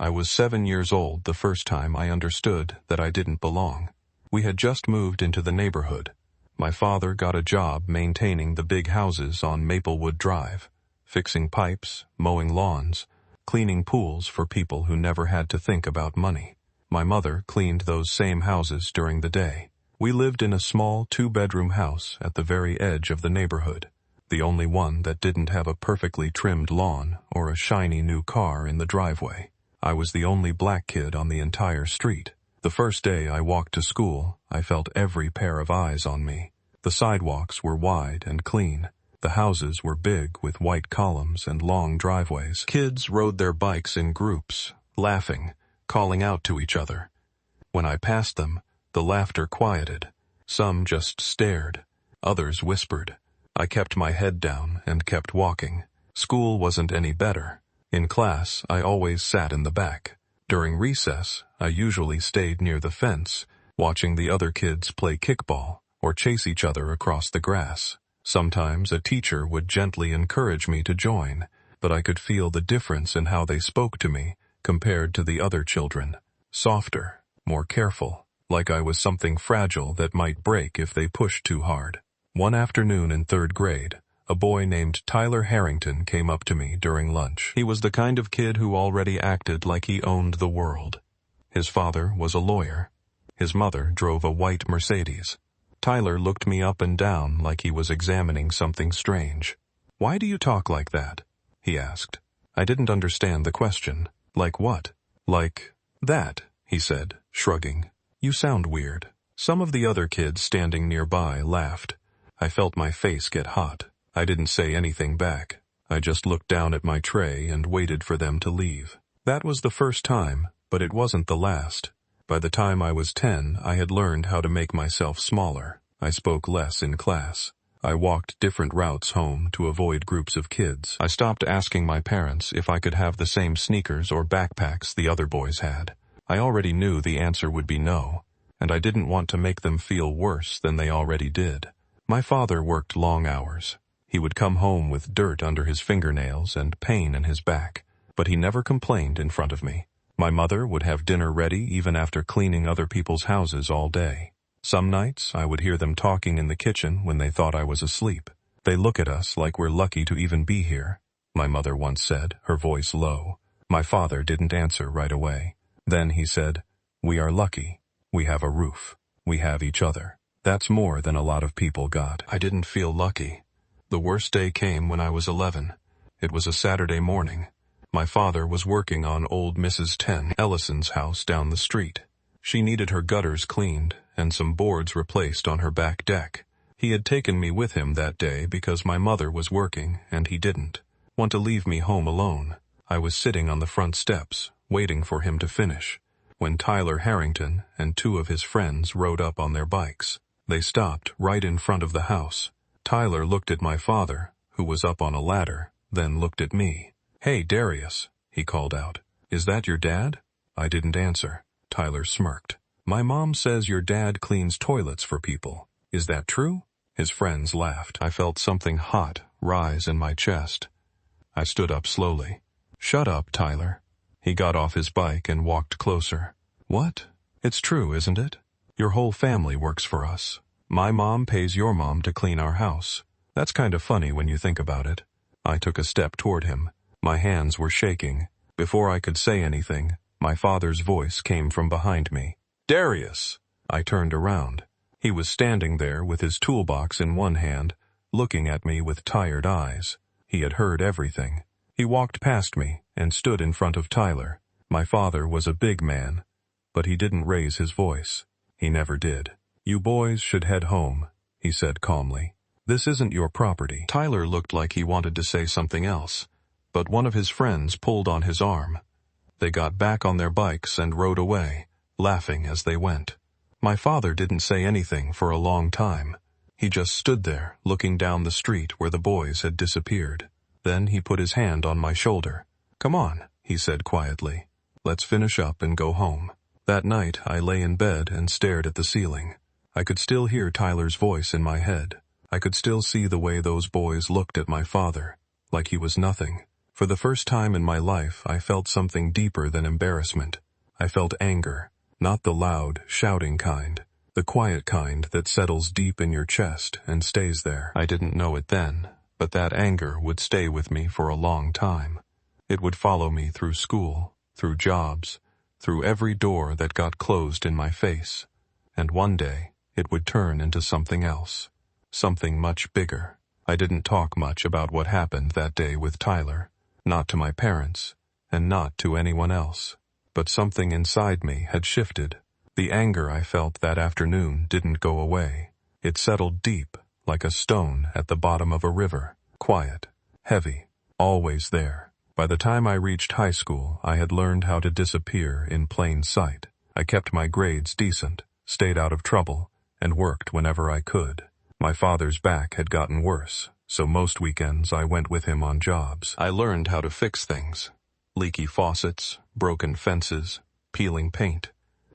I was 7 years old the first time I understood that I didn't belong. We had just moved into the neighborhood. My father got a job maintaining the big houses on Maplewood Drive, fixing pipes, mowing lawns, cleaning pools for people who never had to think about money. My mother cleaned those same houses during the day. We lived in a small 2-bedroom house at the very edge of the neighborhood, the only one that didn't have a perfectly trimmed lawn or a shiny new car in the driveway. I was the only black kid on the entire street. The first day I walked to school, I felt every pair of eyes on me. The sidewalks were wide and clean. The houses were big with white columns and long driveways. Kids rode their bikes in groups, laughing, calling out to each other. When I passed them, the laughter quieted. Some just stared. Others whispered. I kept my head down and kept walking. School wasn't any better. In class, I always sat in the back. During recess, I usually stayed near the fence, watching the other kids play kickball or chase each other across the grass. Sometimes a teacher would gently encourage me to join, but I could feel the difference in how they spoke to me compared to the other children. Softer, more careful, like I was something fragile that might break if they pushed too hard. One afternoon in 3rd grade, a boy named Tyler Harrington came up to me during lunch. He was the kind of kid who already acted like he owned the world. His father was a lawyer. His mother drove a white Mercedes. Tyler looked me up and down like he was examining something strange. "Why do you talk like that?" he asked. I didn't understand the question. "Like what?" "Like that," he said, shrugging. "You sound weird." Some of the other kids standing nearby laughed. I felt my face get hot. I didn't say anything back. I just looked down at my tray and waited for them to leave. That was the first time, but it wasn't the last. By the time I was 10, I had learned how to make myself smaller. I spoke less in class. I walked different routes home to avoid groups of kids. I stopped asking my parents if I could have the same sneakers or backpacks the other boys had. I already knew the answer would be no, and I didn't want to make them feel worse than they already did. My father worked long hours. He would come home with dirt under his fingernails and pain in his back, but he never complained in front of me. My mother would have dinner ready even after cleaning other people's houses all day. Some nights I would hear them talking in the kitchen when they thought I was asleep. "They look at us like we're lucky to even be here," my mother once said, her voice low. My father didn't answer right away. Then he said, "We are lucky. We have a roof. We have each other. That's more than a lot of people got." I didn't feel lucky. The worst day came when I was 11. It was a Saturday morning. My father was working on old Mrs. 10 Ellison's house down the street. She needed her gutters cleaned and some boards replaced on her back deck. He had taken me with him that day because my mother was working and he didn't want to leave me home alone. I was sitting on the front steps, waiting for him to finish, when Tyler Harrington and 2 of his friends rode up on their bikes. They stopped right in front of the house. Tyler looked at my father, who was up on a ladder, then looked at me. "Hey, Darius," he called out. "Is that your dad?" I didn't answer. Tyler smirked. "My mom says your dad cleans toilets for people. Is that true?" His friends laughed. I felt something hot rise in my chest. I stood up slowly. "Shut up, Tyler." He got off his bike and walked closer. "What? It's true, isn't it? Your whole family works for us. My mom pays your mom to clean our house. That's kind of funny when you think about it." I took a step toward him. My hands were shaking. Before I could say anything, my father's voice came from behind me. "Darius!" I turned around. He was standing there with his toolbox in one hand, looking at me with tired eyes. He had heard everything. He walked past me and stood in front of Tyler. My father was a big man, but he didn't raise his voice. He never did. "You boys should head home," he said calmly. "This isn't your property." Tyler looked like he wanted to say something else, but one of his friends pulled on his arm. They got back on their bikes and rode away, laughing as they went. My father didn't say anything for a long time. He just stood there, looking down the street where the boys had disappeared. Then he put his hand on my shoulder. "Come on," he said quietly. "Let's finish up and go home." That night, I lay in bed and stared at the ceiling. I could still hear Tyler's voice in my head. I could still see the way those boys looked at my father, like he was nothing. For the first time in my life, I felt something deeper than embarrassment. I felt anger, not the loud, shouting kind, the quiet kind that settles deep in your chest and stays there. I didn't know it then, but that anger would stay with me for a long time. It would follow me through school, through jobs, through every door that got closed in my face. And one day, it would turn into something else. Something much bigger. I didn't talk much about what happened that day with Tyler. Not to my parents, and not to anyone else. But something inside me had shifted. The anger I felt that afternoon didn't go away. It settled deep, like a stone at the bottom of a river. Quiet, heavy, always there. By the time I reached high school, I had learned how to disappear in plain sight. I kept my grades decent, stayed out of trouble, and worked whenever I could. My father's back had gotten worse, so most weekends I went with him on jobs. I learned how to fix things. Leaky faucets, broken fences, peeling paint.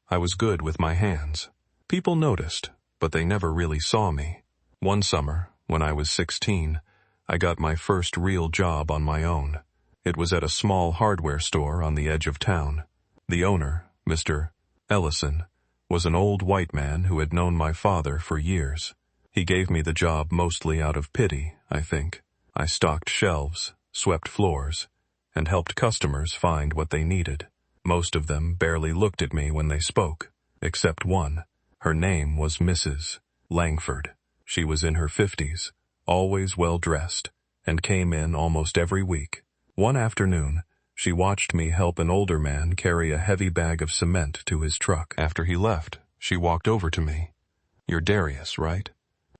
I was good with my hands. People noticed, but they never really saw me. One summer, when I was 16, I got my first real job on my own. It was at a small hardware store on the edge of town. The owner, Mr. Ellison, was an old white man who had known my father for years. He gave me the job mostly out of pity, I think. I stocked shelves, swept floors, and helped customers find what they needed. Most of them barely looked at me when they spoke, except one. Her name was Mrs. Langford. She was in her 50s, always well-dressed, and came in almost every week. One afternoon, she watched me help an older man carry a heavy bag of cement to his truck. After he left, she walked over to me. "You're Darius, right?"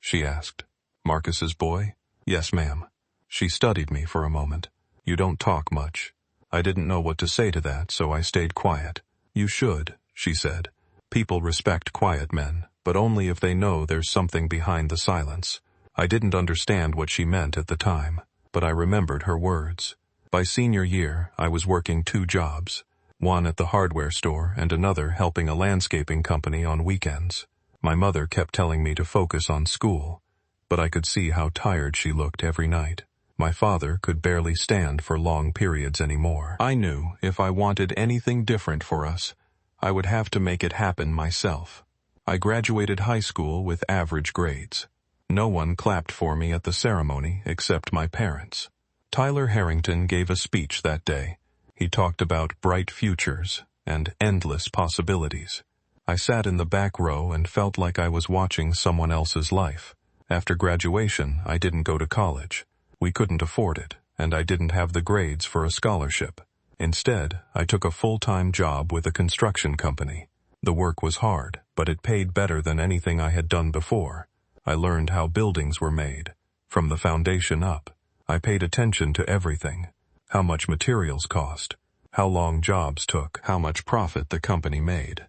she asked. "Marcus's boy?" "Yes, ma'am." She studied me for a moment. "You don't talk much." I didn't know what to say to that, so I stayed quiet. "You should," she said. "People respect quiet men, but only if they know there's something behind the silence." I didn't understand what she meant at the time, but I remembered her words. By senior year, I was working 2 jobs, one at the hardware store and another helping a landscaping company on weekends. My mother kept telling me to focus on school, but I could see how tired she looked every night. My father could barely stand for long periods anymore. I knew if I wanted anything different for us, I would have to make it happen myself. I graduated high school with average grades. No one clapped for me at the ceremony except my parents. Tyler Harrington gave a speech that day. He talked about bright futures and endless possibilities. I sat in the back row and felt like I was watching someone else's life. After graduation, I didn't go to college. We couldn't afford it, and I didn't have the grades for a scholarship. Instead, I took a full-time job with a construction company. The work was hard, but it paid better than anything I had done before. I learned how buildings were made, from the foundation up. I paid attention to everything. How much materials cost, how long jobs took, how much profit the company made.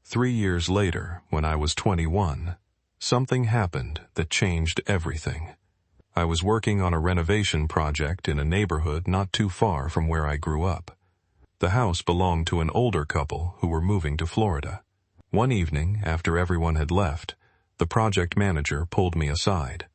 3 years later, when I was 21, something happened that changed everything. I was working on a renovation project in a neighborhood not too far from where I grew up. The house belonged to an older couple who were moving to Florida. One evening, after everyone had left, the project manager pulled me aside.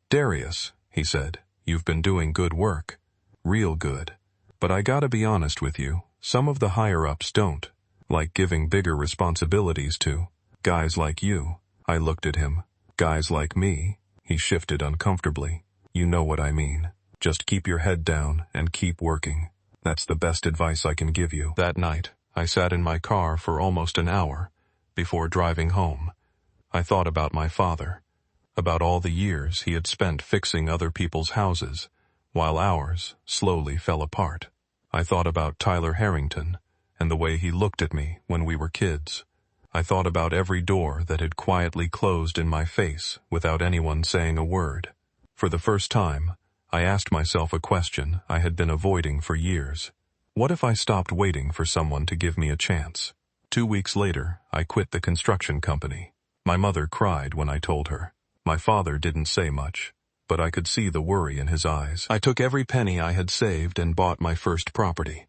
"Darius," he said, "you've been doing good work. Real good. But I gotta be honest with you, some of the higher-ups don't. Like giving bigger responsibilities to guys like you." I looked at him. "Guys like me?" He shifted uncomfortably. "You know what I mean. Just keep your head down and keep working. That's the best advice I can give you." That night, I sat in my car for almost an hour before driving home. I thought about my father, about all the years he had spent fixing other people's houses, while ours slowly fell apart. I thought about Tyler Harrington, and the way he looked at me when we were kids. I thought about every door that had quietly closed in my face without anyone saying a word. For the first time, I asked myself a question I had been avoiding for years. What if I stopped waiting for someone to give me a chance? 2 weeks later, I quit the construction company. My mother cried when I told her. My father didn't say much, but I could see the worry in his eyes. I took every penny I had saved and bought my first property.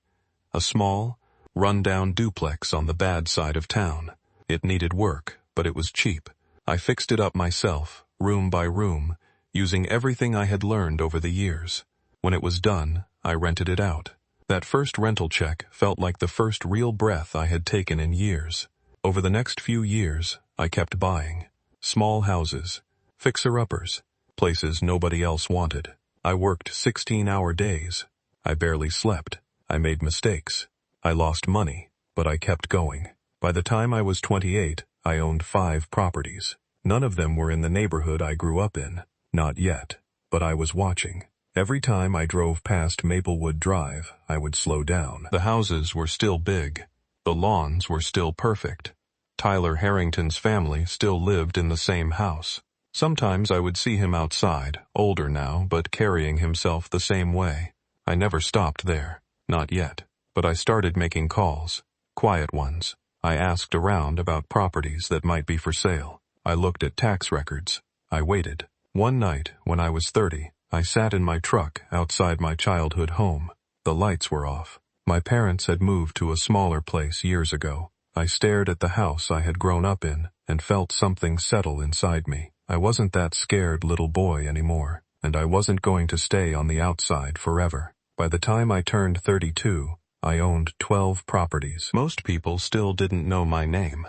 A small, run-down duplex on the bad side of town. It needed work, but it was cheap. I fixed it up myself, room by room, using everything I had learned over the years. When it was done, I rented it out. That first rental check felt like the first real breath I had taken in years. Over the next few years, I kept buying. Small houses, fixer-uppers, places nobody else wanted. I worked 16-hour days. I barely slept. I made mistakes. I lost money, but I kept going. By the time I was 28, I owned 5 properties. None of them were in the neighborhood I grew up in. Not yet. But I was watching. Every time I drove past Maplewood Drive, I would slow down. The houses were still big. The lawns were still perfect. Tyler Harrington's family still lived in the same house. Sometimes I would see him outside, older now, but carrying himself the same way. I never stopped there. Not yet. But I started making calls. Quiet ones. I asked around about properties that might be for sale. I looked at tax records. I waited. One night, when I was 30, I sat in my truck outside my childhood home. The lights were off. My parents had moved to a smaller place years ago. I stared at the house I had grown up in and felt something settle inside me. I wasn't that scared little boy anymore, and I wasn't going to stay on the outside forever. By the time I turned 32, I owned 12 properties. Most people still didn't know my name.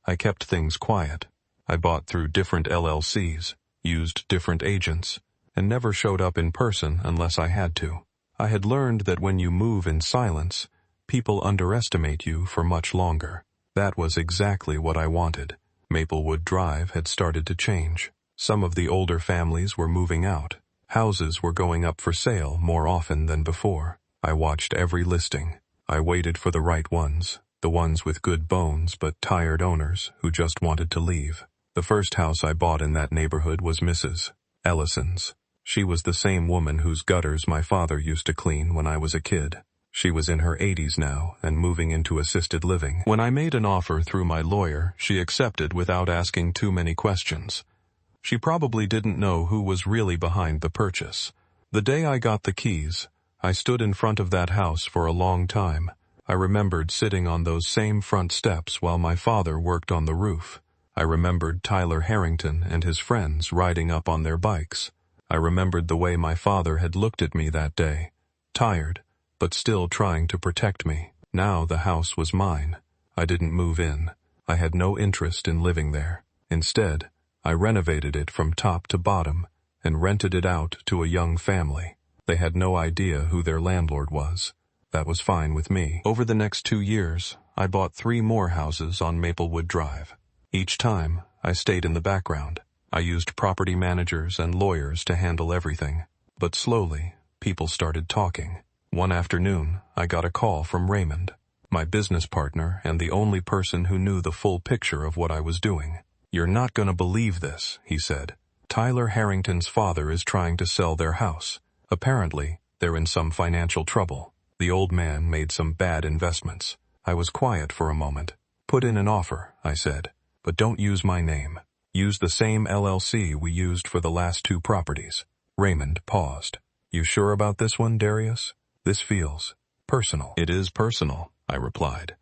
I kept things quiet. I bought through different LLCs, used different agents, and never showed up in person unless I had to. I had learned that when you move in silence, people underestimate you for much longer. That was exactly what I wanted. Maplewood Drive had started to change. Some of the older families were moving out. Houses were going up for sale more often than before. I watched every listing. I waited for the right ones, the ones with good bones but tired owners who just wanted to leave. The first house I bought in that neighborhood was Mrs. Ellison's. She was the same woman whose gutters my father used to clean when I was a kid. She was in her 80s now and moving into assisted living. When I made an offer through my lawyer, she accepted without asking too many questions. She probably didn't know who was really behind the purchase. The day I got the keys, I stood in front of that house for a long time. I remembered sitting on those same front steps while my father worked on the roof. I remembered Tyler Harrington and his friends riding up on their bikes. I remembered the way my father had looked at me that day, tired, but still trying to protect me. Now the house was mine. I didn't move in. I had no interest in living there. Instead, I renovated it from top to bottom and rented it out to a young family. They had no idea who their landlord was. That was fine with me. Over the next 2 years, I bought 3 more houses on Maplewood Drive. Each time, I stayed in the background. I used property managers and lawyers to handle everything. But slowly, people started talking. One afternoon, I got a call from Raymond, my business partner and the only person who knew the full picture of what I was doing. "You're not going to believe this," he said. "Tyler Harrington's father is trying to sell their house. Apparently, they're in some financial trouble. The old man made some bad investments." I was quiet for a moment. "Put in an offer," I said, "but don't use my name. Use the same LLC we used for the last 2 properties." Raymond paused. "You sure about this one, Darius? This feels personal." "It is personal," I replied.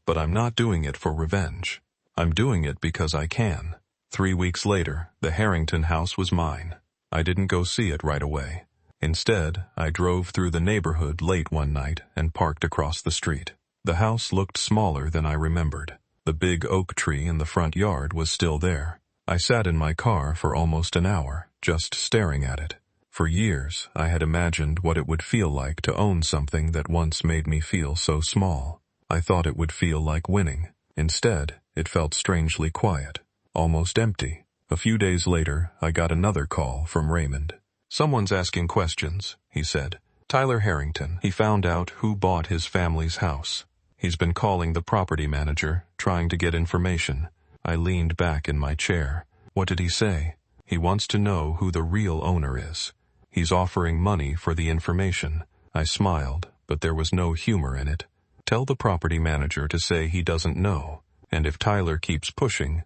"But I'm not doing it for revenge. I'm doing it because I can." 3 weeks later, the Harrington house was mine. I didn't go see it right away. Instead, I drove through the neighborhood late one night and parked across the street. The house looked smaller than I remembered. The big oak tree in the front yard was still there. I sat in my car for almost an hour, just staring at it. For years, I had imagined what it would feel like to own something that once made me feel so small. I thought it would feel like winning. Instead, it felt strangely quiet, almost empty. A few days later, I got another call from Raymond. "Someone's asking questions," he said. "Tyler Harrington. He found out who bought his family's house. He's been calling the property manager, trying to get information." I leaned back in my chair. "What did he say?" "He wants to know who the real owner is. He's offering money for the information." I smiled, but there was no humor in it. "Tell the property manager to say he doesn't know, and if Tyler keeps pushing,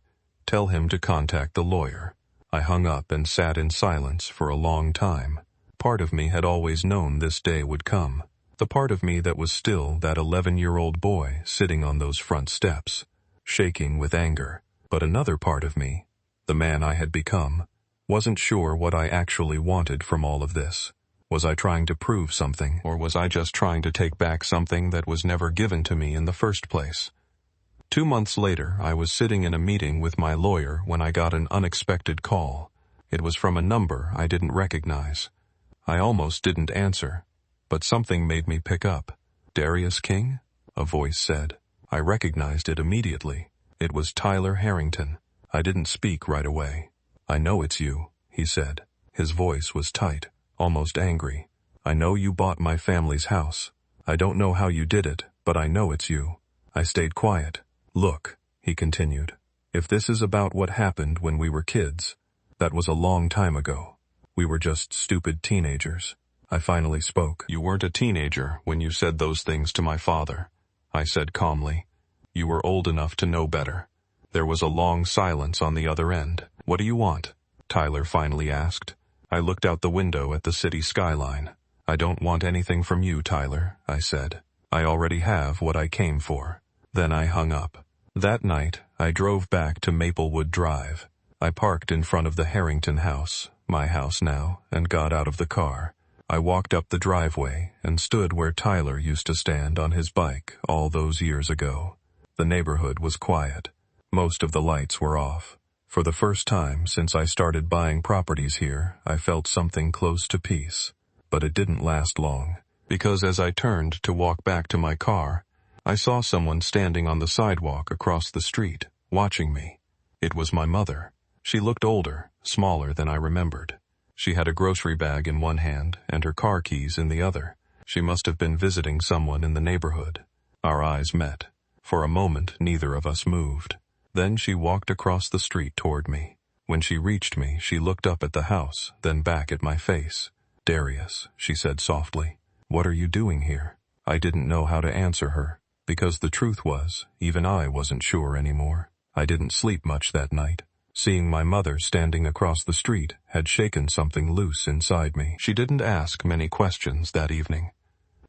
tell him to contact the lawyer." I hung up and sat in silence for a long time. Part of me had always known this day would come. The part of me that was still that 11-year-old boy sitting on those front steps, shaking with anger. But another part of me, the man I had become, wasn't sure what I actually wanted from all of this. Was I trying to prove something, or was I just trying to take back something that was never given to me in the first place? 2 months later, I was sitting in a meeting with my lawyer when I got an unexpected call. It was from a number I didn't recognize. I almost didn't answer, but something made me pick up. "Darius King?" a voice said. I recognized it immediately. It was Tyler Harrington. I didn't speak right away. "I know it's you," he said. His voice was tight, almost angry. "I know you bought my family's house. I don't know how you did it, but I know it's you." I stayed quiet. "Look," he continued, "if this is about what happened when we were kids, that was a long time ago. We were just stupid teenagers." I finally spoke. "You weren't a teenager when you said those things to my father," I said calmly. "You were old enough to know better." There was a long silence on the other end. "What do you want?" Tyler finally asked. I looked out the window at the city skyline. "I don't want anything from you, Tyler," I said. "I already have what I came for." Then I hung up. That night, I drove back to Maplewood Drive. I parked in front of the Harrington house, my house now, and got out of the car. I walked up the driveway and stood where Tyler used to stand on his bike all those years ago. The neighborhood was quiet. Most of the lights were off. For the first time since I started buying properties here, I felt something close to peace. But it didn't last long, because as I turned to walk back to my car, I saw someone standing on the sidewalk across the street, watching me. It was my mother. She looked older, smaller than I remembered. She had a grocery bag in one hand and her car keys in the other. She must have been visiting someone in the neighborhood. Our eyes met. For a moment, neither of us moved. Then she walked across the street toward me. When she reached me, she looked up at the house, then back at my face. "Darius," she said softly, "what are you doing here?" I didn't know how to answer her, because the truth was, even I wasn't sure anymore. I didn't sleep much that night. Seeing my mother standing across the street had shaken something loose inside me. She didn't ask many questions that evening.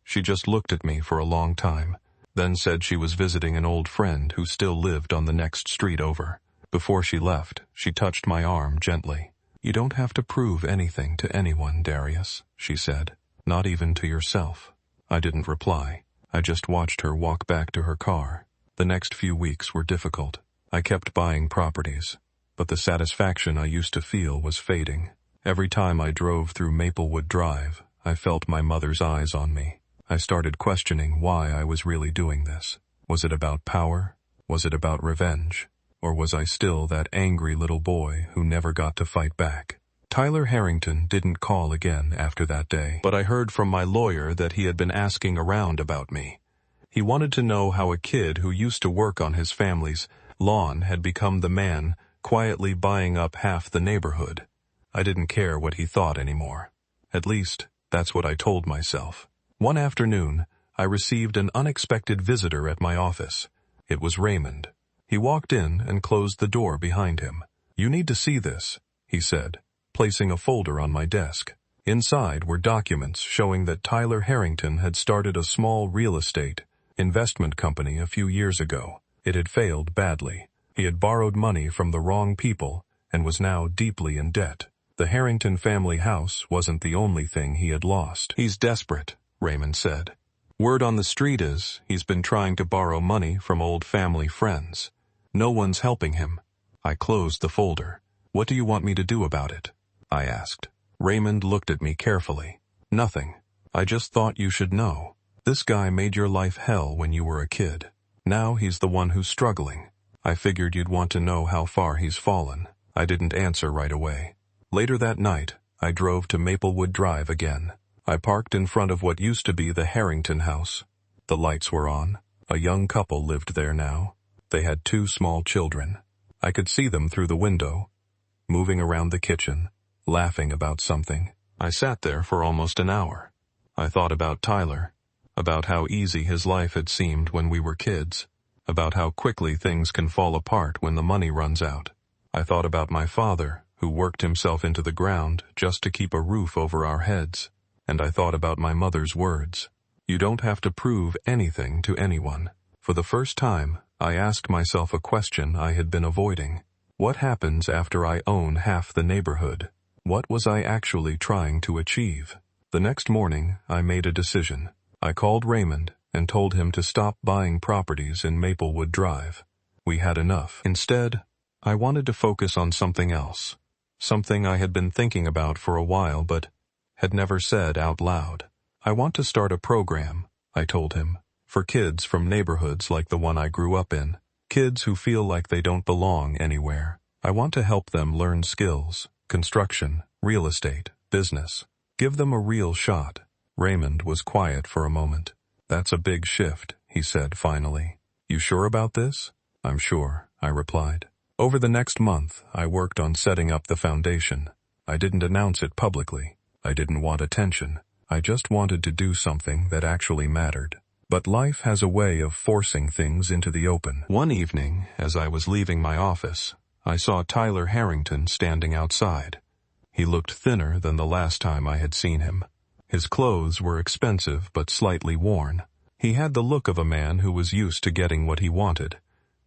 She just looked at me for a long time, then said she was visiting an old friend who still lived on the next street over. Before she left, she touched my arm gently. "You don't have to prove anything to anyone, Darius," she said. "Not even to yourself." I didn't reply. I just watched her walk back to her car. The next few weeks were difficult. I kept buying properties, but the satisfaction I used to feel was fading. Every time I drove through Maplewood Drive, I felt my mother's eyes on me. I started questioning why I was really doing this. Was it about power? Was it about revenge? Or was I still that angry little boy who never got to fight back? Tyler Harrington didn't call again after that day, but I heard from my lawyer that he had been asking around about me. He wanted to know how a kid who used to work on his family's lawn had become the man quietly buying up half the neighborhood. I didn't care what he thought anymore. At least, that's what I told myself. One afternoon, I received an unexpected visitor at my office. It was Raymond. He walked in and closed the door behind him. "You need to see this," he said, placing a folder on my desk. Inside were documents showing that Tyler Harrington had started a small real estate investment company a few years ago. It had failed badly. He had borrowed money from the wrong people and was now deeply in debt. The Harrington family house wasn't the only thing he had lost. "He's desperate," Raymond said. "Word on the street is he's been trying to borrow money from old family friends. No one's helping him." I closed the folder. "What do you want me to do about it?" I asked. Raymond looked at me carefully. "Nothing. I just thought you should know. This guy made your life hell when you were a kid. Now he's the one who's struggling. I figured you'd want to know how far he's fallen." I didn't answer right away. Later that night, I drove to Maplewood Drive again. I parked in front of what used to be the Harrington house. The lights were on. A young couple lived there now. They had 2 small children. I could see them through the window, moving around the kitchen, laughing about something. I sat there for almost an hour. I thought about Tyler, about how easy his life had seemed when we were kids, about how quickly things can fall apart when the money runs out. I thought about my father, who worked himself into the ground just to keep a roof over our heads. And I thought about my mother's words. "You don't have to prove anything to anyone." For the first time, I asked myself a question I had been avoiding. What happens after I own half the neighborhood? What was I actually trying to achieve? The next morning, I made a decision. I called Raymond and told him to stop buying properties in Maplewood Drive. We had enough. Instead, I wanted to focus on something else. Something I had been thinking about for a while but had never said out loud. I want to start a program, I told him, for kids from neighborhoods like the one I grew up in. Kids who feel like they don't belong anywhere. I want to help them learn skills, construction, real estate, business. Give them a real shot. Raymond was quiet for a moment. That's a big shift, he said finally. You sure about this? I'm sure, I replied. Over the next month, I worked on setting up the foundation. I didn't announce it publicly. I didn't want attention. I just wanted to do something that actually mattered. But life has a way of forcing things into the open. One evening, as I was leaving my office, I saw Tyler Harrington standing outside. He looked thinner than the last time I had seen him. His clothes were expensive but slightly worn. He had the look of a man who was used to getting what he wanted,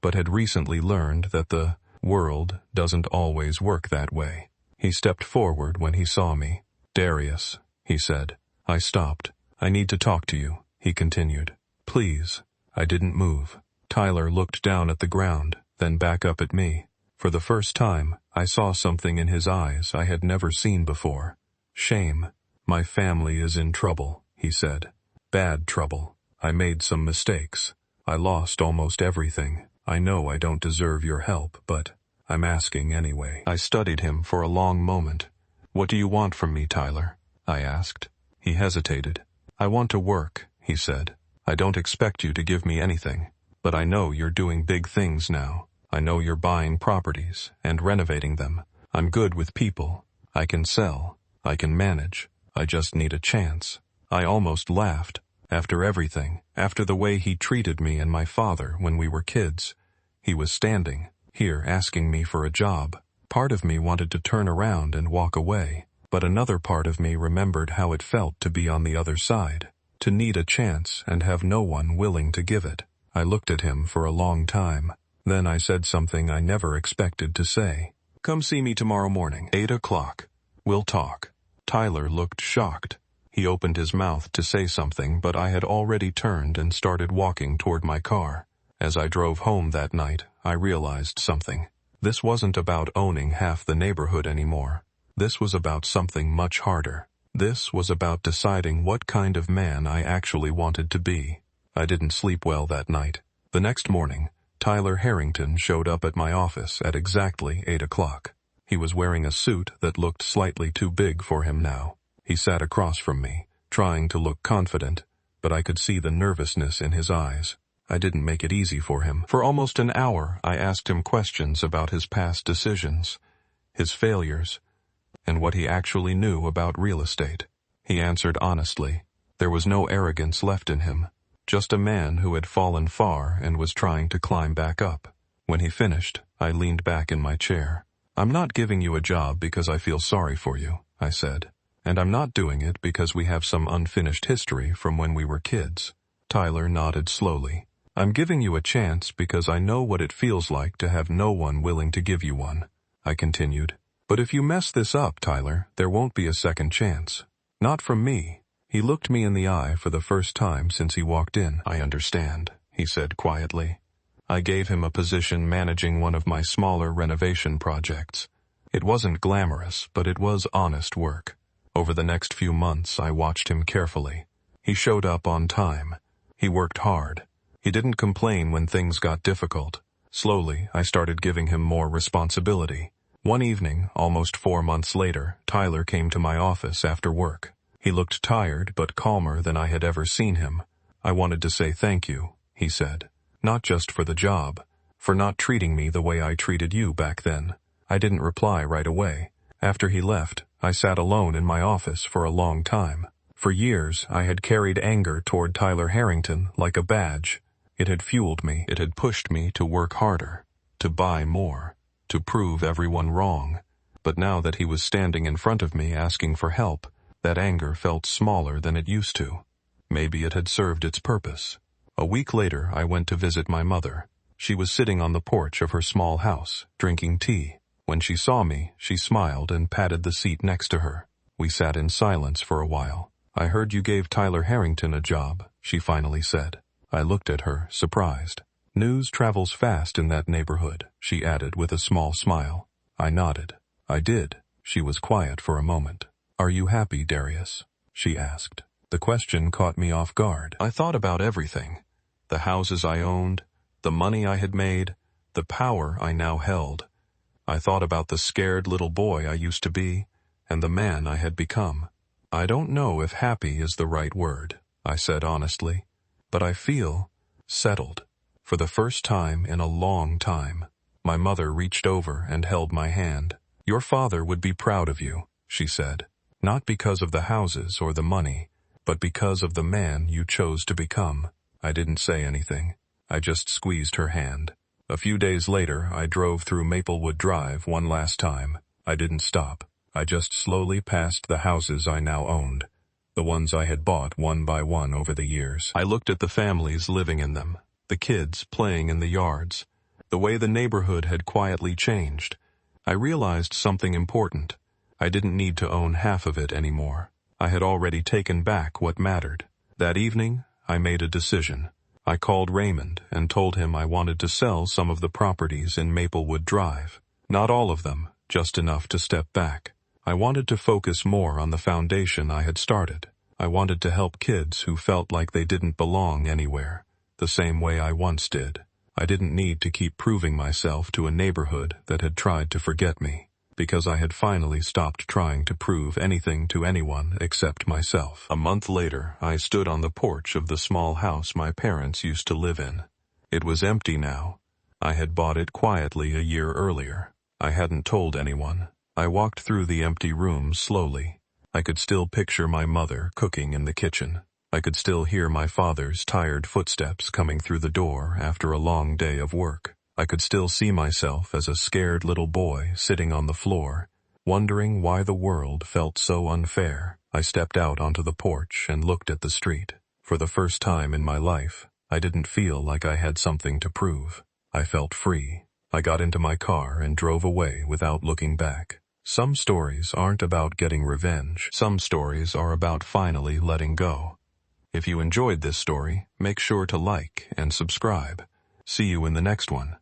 but had recently learned that the world doesn't always work that way. He stepped forward when he saw me. Darius, he said. I stopped. I need to talk to you, he continued. Please. I didn't move. Tyler looked down at the ground, then back up at me. For the first time, I saw something in his eyes I had never seen before. Shame. My family is in trouble, he said. Bad trouble. I made some mistakes. I lost almost everything. I know I don't deserve your help, but I'm asking anyway. I studied him for a long moment. What do you want from me, Tyler? I asked. He hesitated. I want to work, he said. I don't expect you to give me anything, but I know you're doing big things now. I know you're buying properties and renovating them. I'm good with people. I can sell. I can manage. I just need a chance. I almost laughed. After everything, after the way he treated me and my father when we were kids. He was standing here asking me for a job. Part of me wanted to turn around and walk away, but another part of me remembered how it felt to be on the other side, to need a chance and have no one willing to give it. I looked at him for a long time. Then I said something I never expected to say. Come see me tomorrow morning, 8 o'clock. We'll talk. Tyler looked shocked. He opened his mouth to say something, but I had already turned and started walking toward my car. As I drove home that night, I realized something. This wasn't about owning half the neighborhood anymore. This was about something much harder. This was about deciding what kind of man I actually wanted to be. I didn't sleep well that night. The next morning, Tyler Harrington showed up at my office at exactly 8 o'clock. He was wearing a suit that looked slightly too big for him now. He sat across from me, trying to look confident, but I could see the nervousness in his eyes. I didn't make it easy for him. For almost an hour, I asked him questions about his past decisions, his failures, and what he actually knew about real estate. He answered honestly. There was no arrogance left in him, just a man who had fallen far and was trying to climb back up. When he finished, I leaned back in my chair. I'm not giving you a job because I feel sorry for you, I said. And I'm not doing it because we have some unfinished history from when we were kids. Tyler nodded slowly. I'm giving you a chance because I know what it feels like to have no one willing to give you one, I continued. But if you mess this up, Tyler, there won't be a second chance. Not from me. He looked me in the eye for the first time since he walked in. I understand, he said quietly. I gave him a position managing one of my smaller renovation projects. It wasn't glamorous, but it was honest work. Over the next few months, I watched him carefully. He showed up on time. He worked hard. He didn't complain when things got difficult. Slowly, I started giving him more responsibility. One evening, almost 4 months later, Tyler came to my office after work. He looked tired but calmer than I had ever seen him. I wanted to say thank you, he said. Not just for the job, for not treating me the way I treated you back then. I didn't reply right away. After he left, I sat alone in my office for a long time. For years, I had carried anger toward Tyler Harrington like a badge. It had fueled me. It had pushed me to work harder, to buy more, to prove everyone wrong. But now that he was standing in front of me asking for help, that anger felt smaller than it used to. Maybe it had served its purpose. A week later, I went to visit my mother. She was sitting on the porch of her small house, drinking tea. When she saw me, she smiled and patted the seat next to her. We sat in silence for a while. "I heard you gave Tyler Harrington a job," she finally said. I looked at her, surprised. "News travels fast in that neighborhood," she added with a small smile. I nodded. "I did." She was quiet for a moment. "Are you happy, Darius?" she asked. The question caught me off guard. I thought about everything. The houses I owned, the money I had made, the power I now held. I thought about the scared little boy I used to be, and the man I had become. "I don't know if happy is the right word," I said honestly, "but I feel settled. For the first time in a long time." My mother reached over and held my hand. "Your father would be proud of you," she said. "Not because of the houses or the money, but because of the man you chose to become." I didn't say anything. I just squeezed her hand. A few days later, I drove through Maplewood Drive one last time. I didn't stop. I just slowly passed the houses I now owned, the ones I had bought one by one over the years. I looked at the families living in them, the kids playing in the yards, the way the neighborhood had quietly changed. I realized something important. I didn't need to own half of it anymore. I had already taken back what mattered. That evening, I made a decision. I called Raymond and told him I wanted to sell some of the properties in Maplewood Drive. Not all of them, just enough to step back. I wanted to focus more on the foundation I had started. I wanted to help kids who felt like they didn't belong anywhere, the same way I once did. I didn't need to keep proving myself to a neighborhood that had tried to forget me, because I had finally stopped trying to prove anything to anyone except myself. A month later, I stood on the porch of the small house my parents used to live in. It was empty now. I had bought it quietly a year earlier. I hadn't told anyone. I walked through the empty room slowly. I could still picture my mother cooking in the kitchen. I could still hear my father's tired footsteps coming through the door after a long day of work. I could still see myself as a scared little boy sitting on the floor, wondering why the world felt so unfair. I stepped out onto the porch and looked at the street. For the first time in my life, I didn't feel like I had something to prove. I felt free. I got into my car and drove away without looking back. Some stories aren't about getting revenge. Some stories are about finally letting go. If you enjoyed this story, make sure to like and subscribe. See you in the next one.